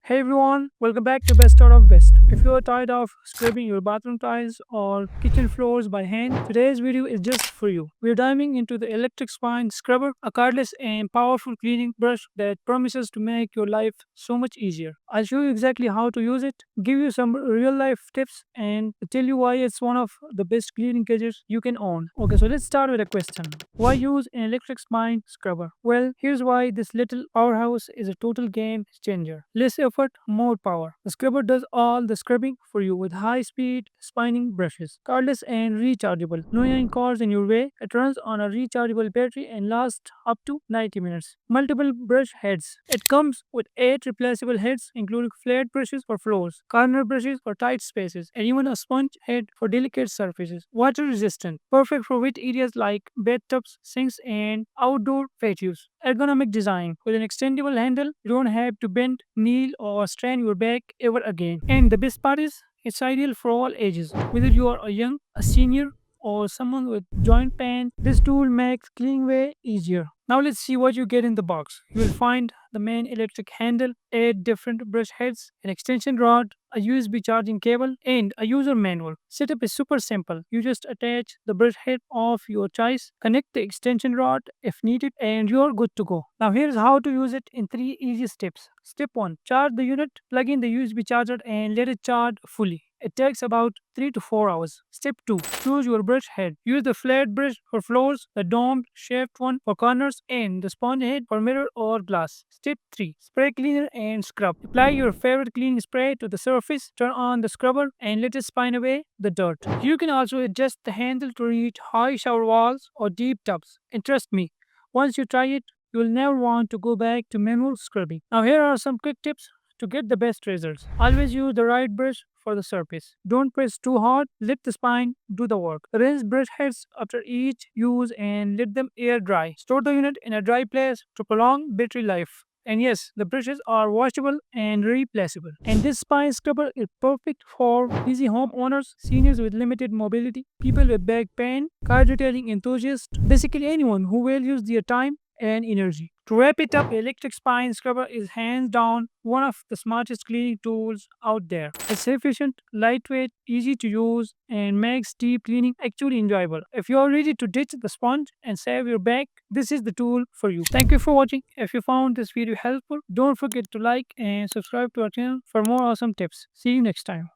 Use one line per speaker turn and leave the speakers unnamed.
Hey everyone, welcome back to Best Out of Best. If you are tired of scrubbing your bathroom tiles or kitchen floors by hand, today's video is just for you. We're diving into the electric spine scrubber, a cordless and powerful cleaning brush that promises to make your life so much easier. I'll show you exactly how to use it, give you some real life tips, and tell you why it's one of the best cleaning gadgets you can own. Okay, so let's start with a question. Why use an electric spine scrubber? Well, here's why this little powerhouse is a total game changer. Less effort, more power. The scrubber does all the scrubbing for you with high speed spinning brushes. Cordless and rechargeable. No any cords in your way. It runs on a rechargeable battery and lasts up to 90 minutes. Multiple brush heads. It comes with 8 replaceable heads, including flat brushes for floors, corner brushes for tight spaces, and even a sponge head for delicate surfaces. Water resistant. Perfect for wet areas like bathtubs, sinks, and outdoor patios. Ergonomic design. With an extendable handle, you don't have to bend, kneel, or strain your back ever again. And the best part is, it's ideal for all ages. Whether you are a young, a senior, or someone with joint pain, this tool makes cleaning way easier. Now let's see what you get in the box. You will find the main electric handle, 8 different brush heads, an extension rod, a USB charging cable, and a user manual. Setup is super simple. You just attach the brush head of your choice, connect the extension rod if needed, and you're good to go. Now here's how to use it in 3 easy steps. Step 1. Charge the unit, plug in the USB charger and let it charge fully. It takes about 3 to 4 hours. Step 2. Choose your brush head. Use the flat brush for floors, the domed shaped one for corners, and the sponge head for mirror or glass. Step 3. Spray cleaner and scrub. Apply your favorite cleaning spray to the surface, turn on the scrubber, and let it spin away the dirt. You can also adjust the handle to reach high shower walls or deep tubs. And trust me, once you try it, you'll never want to go back to manual scrubbing. Now, here are some quick tips to get the best results. Always use the right brush for the surface. Don't press too hard, let the spine do the work. Rinse brush heads after each use and let them air dry. Store the unit in a dry place to prolong battery life. And yes, the brushes are washable and replaceable. And this spine scrubber is perfect for busy homeowners, seniors with limited mobility, people with back pain, car detailing enthusiasts, basically anyone who values their time and energy. To wrap it up, electric spine scrubber is hands down one of the smartest cleaning tools out there. It's efficient, lightweight, easy to use, and makes deep cleaning actually enjoyable. If you're ready to ditch the sponge and save your back, this is the tool for you. Thank you for watching. If you found this video helpful, don't forget to like and subscribe to our channel for more awesome tips. See you next time.